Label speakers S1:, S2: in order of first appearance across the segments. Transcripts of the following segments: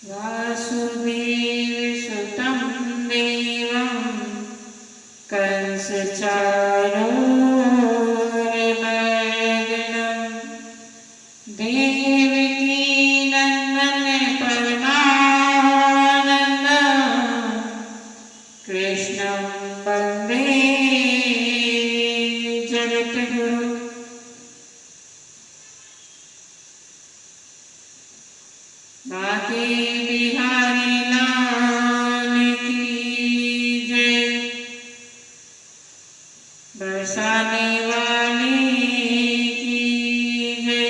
S1: वासुदेवसुतं देवं कंसचाणूरमर्दनं देवकी नंदन परमानंदं कृष्णं वंदे जगद्गुरुं। बांके बिहारी लाल की जय। बरसाने वाले की जय।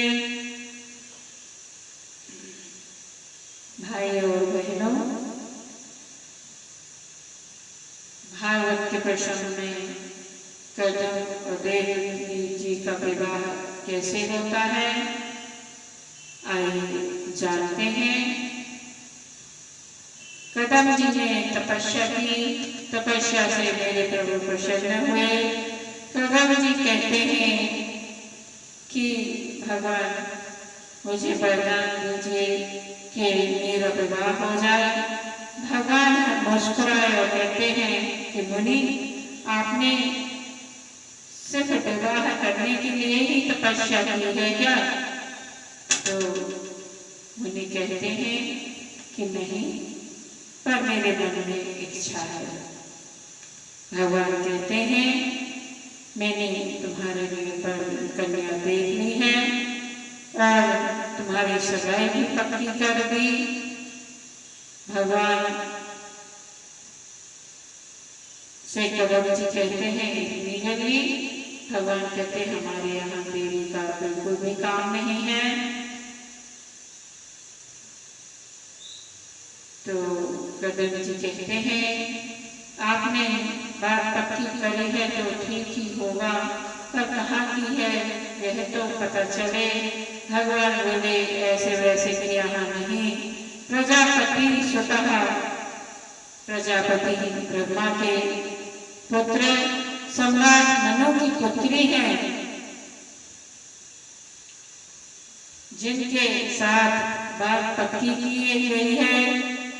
S1: भाइयों और बहनों, भागवत के प्रसंग में कदम और देवकी जी का विवाह कैसे होता है, आइए जानते हैं। कदम जी ने तपस्या की, तपस्या से मेरे प्रभु प्रसन्न हुए। कदम जी कहते हैं कि भगवान मुझे वरदान दीजिए कि मेरा विवाह हो जाए। भगवान मुस्कुराए और कहते हैं कि मुनि, आपने सिर्फ विवाह करने के लिए ही तपस्या की है क्या? तो मुनि कहते हैं कि नहीं, पर मेरे मन में इच्छा है। भगवान कहते हैं मैंने तुम्हारे लिए पर कन्या देख ली है और तुम्हारी सगाई भी पक्की कर दी। भगवान से कदम जी कहते हैं इतनी जल्दी? भगवान कहते हैं हमारे यहाँ देवी का बिल्कुल भी काम नहीं है। तो कदम जी कहते हैं आपने बात पक्की करी है तो ठीक ही होगा, पर कहाँ की है यह तो पता चले। भगवान बोले ऐसे वैसे कि यहाँ नहीं, प्रजापति स्वतः प्रजापति ब्रह्मा के पुत्र सम्राट मनु की पुत्री है, जिनके साथ बात पक्की की गई है।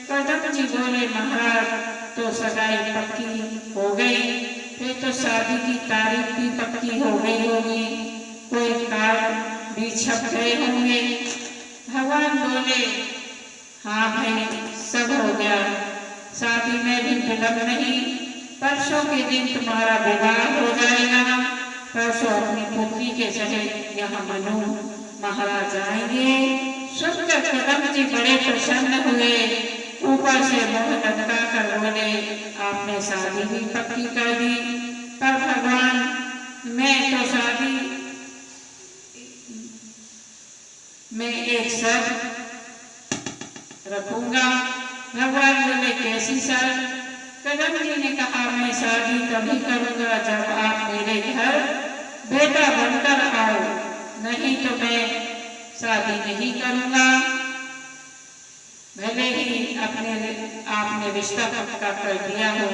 S1: कदम जी बोले महाराज तो सगाई पक्की हो गई, फिर तो शादी की तारीख भी पक्की हो गई होगी, कोई कार्ड भी छप गए होंगे। भगवान बोले हाँ भाई, सब हो गया, शादी में भी विलंब नहीं, परसों के दिन तुम्हारा विवाह हो जाएगा। परसों अपनी पुत्री के सहित यहाँ मनु महाराज आएंगे। सुनकर कदम जी बड़े प्रसन्न हुए, ऊपर से मुँह लटका कर बोले आपने शादी भी पक्की कर दी, पर भगवान मैं तो शादी में एक शर्त रखूंगा। भगवान बोले कैसी शर्त? कदम जी ने कहा मैं शादी तभी करूंगा जब आप मेरे घर बेटा बनकर आओ, नहीं तो मैं शादी नहीं करूंगा। भले ही आपने रिश्ता पक्का कर दिया हो।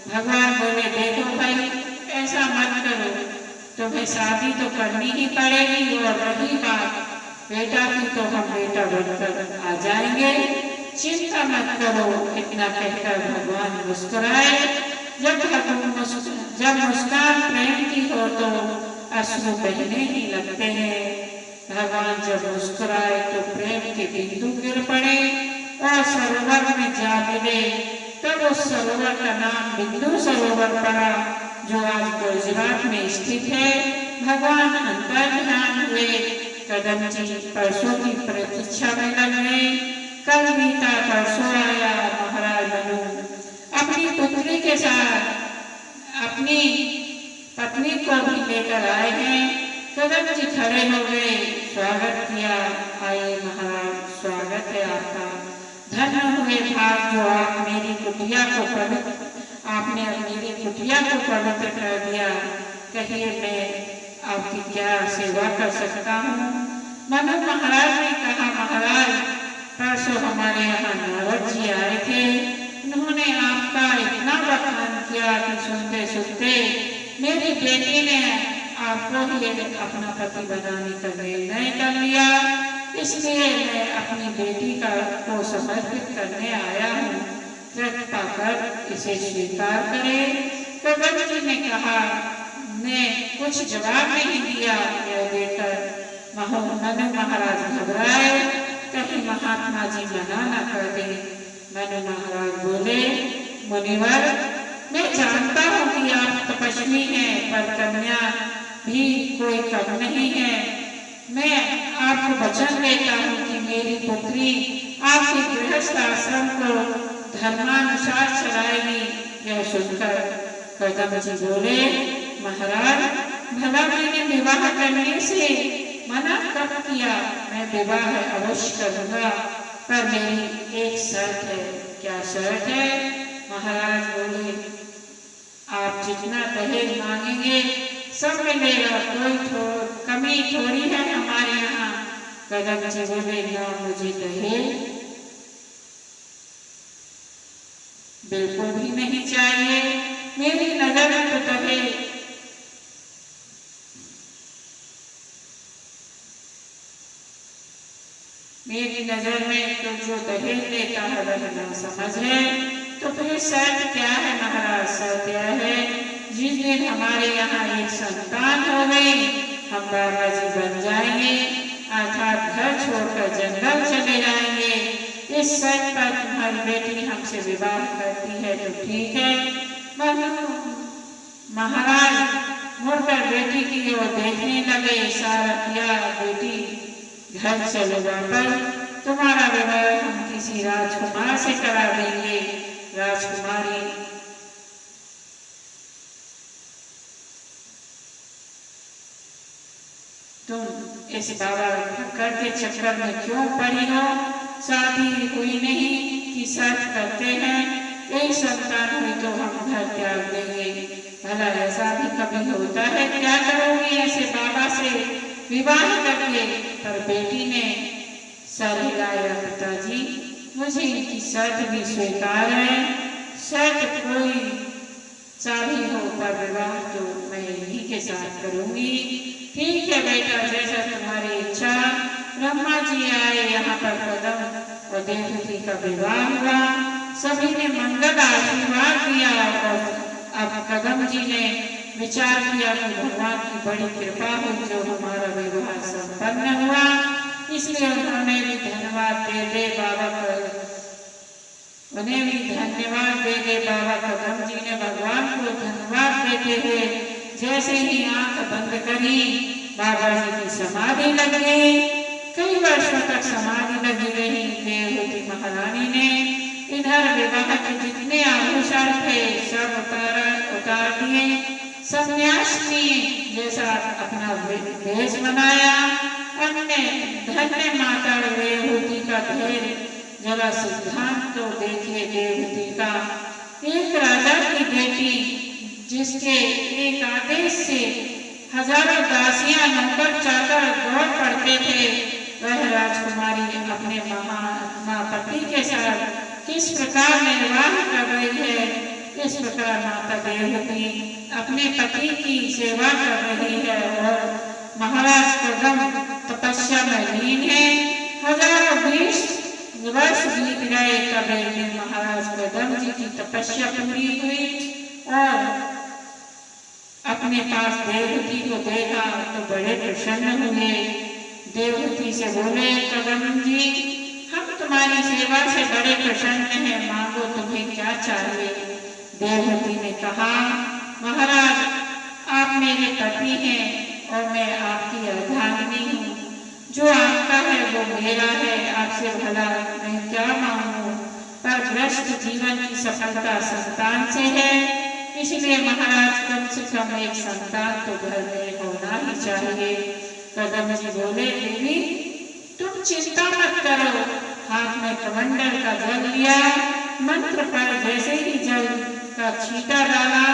S1: भगवान बोले देखो भाई, ऐसा मत करो, तुम्हें शादी तो करनी ही पड़ेगी, और रही बात बेटा की तो हम बेटा बनकर आ जाएंगे, चिंता मत करो। इतना कहकर भगवान मुस्कुराए। जब मुस्कान प्रेम की हो तो अश्रु बहने ही लगते हैं। भगवान जब मुस्कुराए तो प्रेम के बिंदु गिर पड़े और सरोवर में जा मिले। तब उस सरोवर का नाम बिंदु सरोवर पड़ा, जो आज गुजरात में स्थित है। भगवान अंतर्ध्यान हुए। कदम जी परसों की प्रतीक्षा में लग गए। कल बीता, परसों आया। महाराज मनु अपनी पुत्री के साथ अपनी पत्नी को भी लेकर आए हैं। कदम जी खड़े हो गए, स्वागत किया। आइए महाराज, स्वागत है आपका। धन्य हुए भाग जो आप मेरी कुटिया को आपने मेरी कुटिया को पवित्र कर दिया। कहिए मैं आपकी क्या सेवा कर सकता हूँ? मनु महाराज ने कहा महाराज परसों हमारे यहाँ नारद जी आए थे, उन्होंने आपका इतना बखान किया कि सुनते सुनते मेरी बेटी ने आपको ही अपना पति बनाने का निर्णय कर लिया। इसलिए मैं अपनी बेटी को समर्पित करने आया हूँ, कृपा कर इसे स्वीकार करे। कदम जी ने कहा, ने कुछ जवाब नहीं दिया। यह देखकर मनु महाराज घबराए, कहीं महात्मा जी मना न कर दे। मनु महाराज बोले, मुनिवर, मैं जानता हूँ कि आप तपस्वी हैं, पर कन्या भी कोई कम नहीं है। मैं आपको वचन देता हूँ कि मेरी पुत्री आपके गृहस्थ आश्रम को धर्मानुसार चलाएगी। यह सुनकर कदम जी बोले, महाराज, भला मैंने विवाह करने से मना कब किया? मैं विवाह अवश्य करूँगा, पर मेरी एक शर्त है। क्या शर्त है? महाराज बोले, आप जितना दहेज मांगेंगे सब मिलेगा, कोई कमी थोड़ी है हमारे यहाँ। कदम जी बोले, ना मुझे दहेज बिल्कुल भी नहीं चाहिए। मेरी नजर में तो दहेज मेरी नजर में तो जो दहेज देता है वह ना समझ है। तो फिर शर्त क्या है महाराज? शर्त यह है, जिस दिन हमारे यहाँ एक संतान हो गई, हम बाबा जी बन जाएंगे, अर्थात घर छोड़कर जंगल चले जाएंगे। इस शर्त पर तुम्हारी बेटी हमसे विवाह करती है तो ठीक है। महाराज मुड़कर बेटी की ओर देखने लगे, इशारा किया, बेटी घर चलो वापस, तुम्हारा विवाह हम किसी राजकुमार से करा देंगे। राजकुमारी तुम इस बाबा के चक्कर में क्यों पड़ी हो? शादी हुई नहीं कि शर्त करते हैं, एक संतान हुई तो हम घर त्याग देंगे। भला ऐसा भी कभी होता है? क्या करोगी ऐसे बाबा से विवाह करके? पर बेटी ने सर हिलाया, पिताजी, मुझे इनकी शर्त भी स्वीकार है। शर्त कोई सा भी हो, पर विवाह तो मैं इन्हीं के साथ करूंगी। ठीक है बेटा, जैसा तुम्हारी इच्छा। ब्रह्मा जी आए यहाँ पर, कदम और देवहूति का विवाह हुआ। सभी ने मंगल आशीर्वाद दिया और अब कदम जी ने विचार किया कि भगवान की बड़ी कृपा हुई जो हमारा विवाह संपन्न हुआ। इसलिए उन्होंने भी धन्यवाद दे दे बाबा उन्हें भी धन्यवाद दे दे बाबा कदम जी ने भगवान को धन्यवाद देते हुए जैसे ही आंख बंद करी, बाबा जी की समाधि लग गई। कई वर्षों तक समाधि लगी रही। देवहूति महारानी ने इधर विवाह के जितने आभूषण थे सब उतार दिए, सन्यासिनी जैसा अपना वेश बनाया। अन्य धन्य माता देवहूति का धैर्य जरा सिद्धांत तो देखिए। देवहूति का एक राजा की बेटी, जिसके एक आदेश से हजारों दासियां नौकर चाकर दौड़ पड़ते थे, वह राजकुमारी अपने महात्मा पति के साथ किस प्रकार निर्वाह कर रही है। इस प्रकार माता देवहूति अपने पति की सेवा कर रही है और महाराज कदम तपस्या में लीन है। हजारों 20 वर्ष बीत गए। तब एक दिन महाराज कदम जी की तपस्या पूरी हुई और अपने पास देवहूति को देखा तो बड़े प्रसन्न हुए। देवहूति से बोले, कदम जी, हम तुम्हारी सेवा से बड़े प्रसन्न हैं, मांगो तुम्हें क्या चाहिए। देवहूति ने कहा, महाराज, आप मेरे पति हैं और मैं आपकी अर्धांगिनी हूँ। जो आपका है वो मेरा है, आपसे भला मैं क्या मांगूं। पर ग्रस्त जीवन की सफलता संतान से है, इसलिए महाराज कम से कम एक संतान तो घर में होना ही चाहिए। कदम जी बोले, देवी तुम चिंता मत करो। हाथ में कमंडल का जल लिया, मंत्र पर जैसे ही जल का छींटा डाला,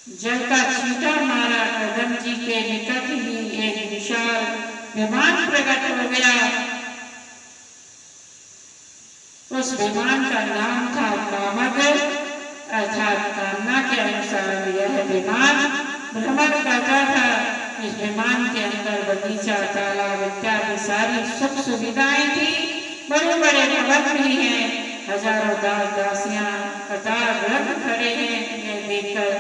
S1: जल का छींटा मारा, कदम जी के निकट ही एक विशाल विमान प्रकट हो गया। उस विमान का नाम था कामद, अर्थात कामना के अनुसार यह विमान भ्रमण करता था। इस विमान के अंदर बगीचा, तालाब इत्यादि सारी सुख सुविधाएं थी। बड़े बड़े भवन भी हैं, हजारों दास दासियां कतार रख खड़े हैं। यह देखकर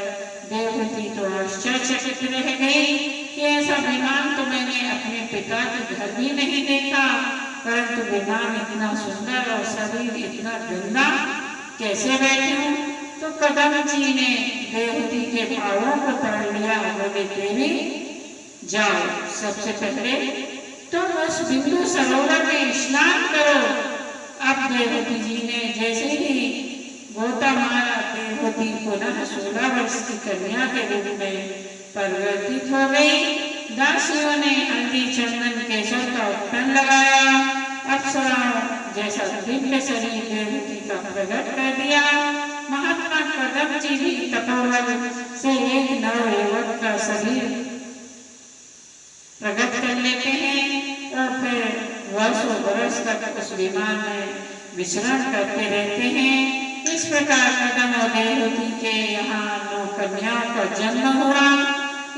S1: देवहूति तो आश्चर्यचकित रह गई कि ऐसा विमान तो मैंने अपने पिता के घर भी नहीं देखा, परंतु विमान इतना सुंदर और शरीर इतना गंदा कैसे बैठी हूँ। तो कदमजी ने देवहूति के पांवों को पकड़ लिया। बोले देवी जाओ, सबसे पहले तुम उस बिंदु सरोवर में स्नान करो। अब देवहूति जी ने जैसे ही गोता मारा, देवहूति पुनः 16 वर्ष की कन्या के रूप में परिवर्तित हो गई। दासियों ने हल्दी चंदन केसर का उपटन लगाया, अप्सराओं जैसा दिव्य शरीर देवहूति का प्रकट कर दिया। महात्मा कदमजी भी तपोवन से एक नवयुवक का शरीर प्रकट कर लेते हैं और फिर वर्षों वर्ष तक उस विमान में विचरण करते रहते हैं। इस प्रकार कदम और देवहूति के यहाँ 9 कन्याओं का जन्म हुआ।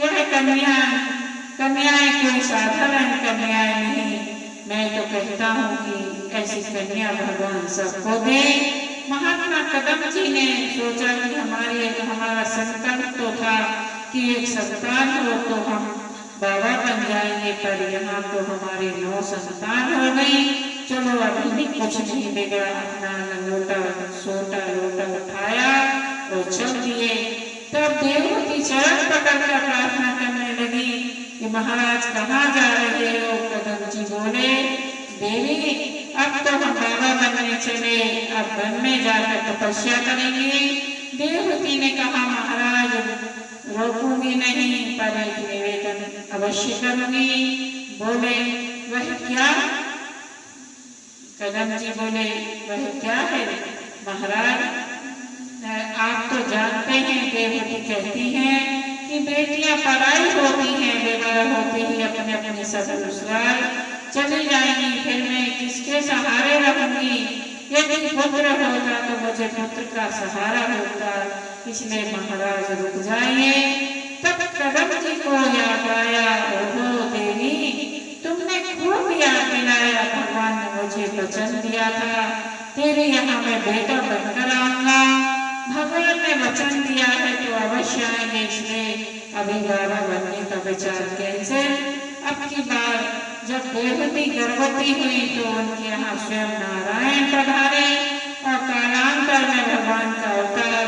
S1: यह कन्याएं कोई साधारण कन्याएं नहीं, मैं तो कहता हूँ कि ऐसी कन्या भगवान सबको दे। महात्मा कदमजी ने सोचा कि हमारा संकल्प तो था कि एक संतान हो तो हम बाबा बन जाएंगे, पर यहाँ तो हमारे 9 संतान हो गई। चलो अभी भी कुछ नहीं बिगड़ा। अपना सोटा लोटा उठाया और चल दिए। तब देवहूति चरण पकड़कर प्रार्थना करने लगी कि महाराज कहाँ जा रहे हो। कदमजी बोले देवी अब तो हम बाबा बनने चले, अब वन में जाकर तपस्या करेंगे। देवहूति ने कहा महाराज रोकूंगी नहीं, पर एक निवेदन अवश्य करूंगी। बोले वह क्या। कदमजी बोले वह क्या है महाराज। आप तो जानते हैं, देवहूति कहती हैं कि बेटियां पराई होती हैं, विवाह होते ही अपने अपने ससुराल चली जाएंगी, फिर मैं किसके सहारे रहूंगी। यदि पुत्र होता तो मुझे पुत्र का सहारा होता, इसलिए महाराज रुक जाइए। तब कदमजी को याद आया, ओहो देवी तुमने खूब याद दिलाया, भगवान ने मुझे वचन दिया था तेरे यहाँ मैं बेटा बनकर आऊंगा। भगवान ने वचन दिया है तो अवश्य आएंगे, इसलिए अभी बाबा बनने का विचार कैंसिल। अब की बार जब देवहूति गर्भवती हुई तो उनके यहाँ स्वयं नारायण पधारे और कालांतर में भगवान का अवतार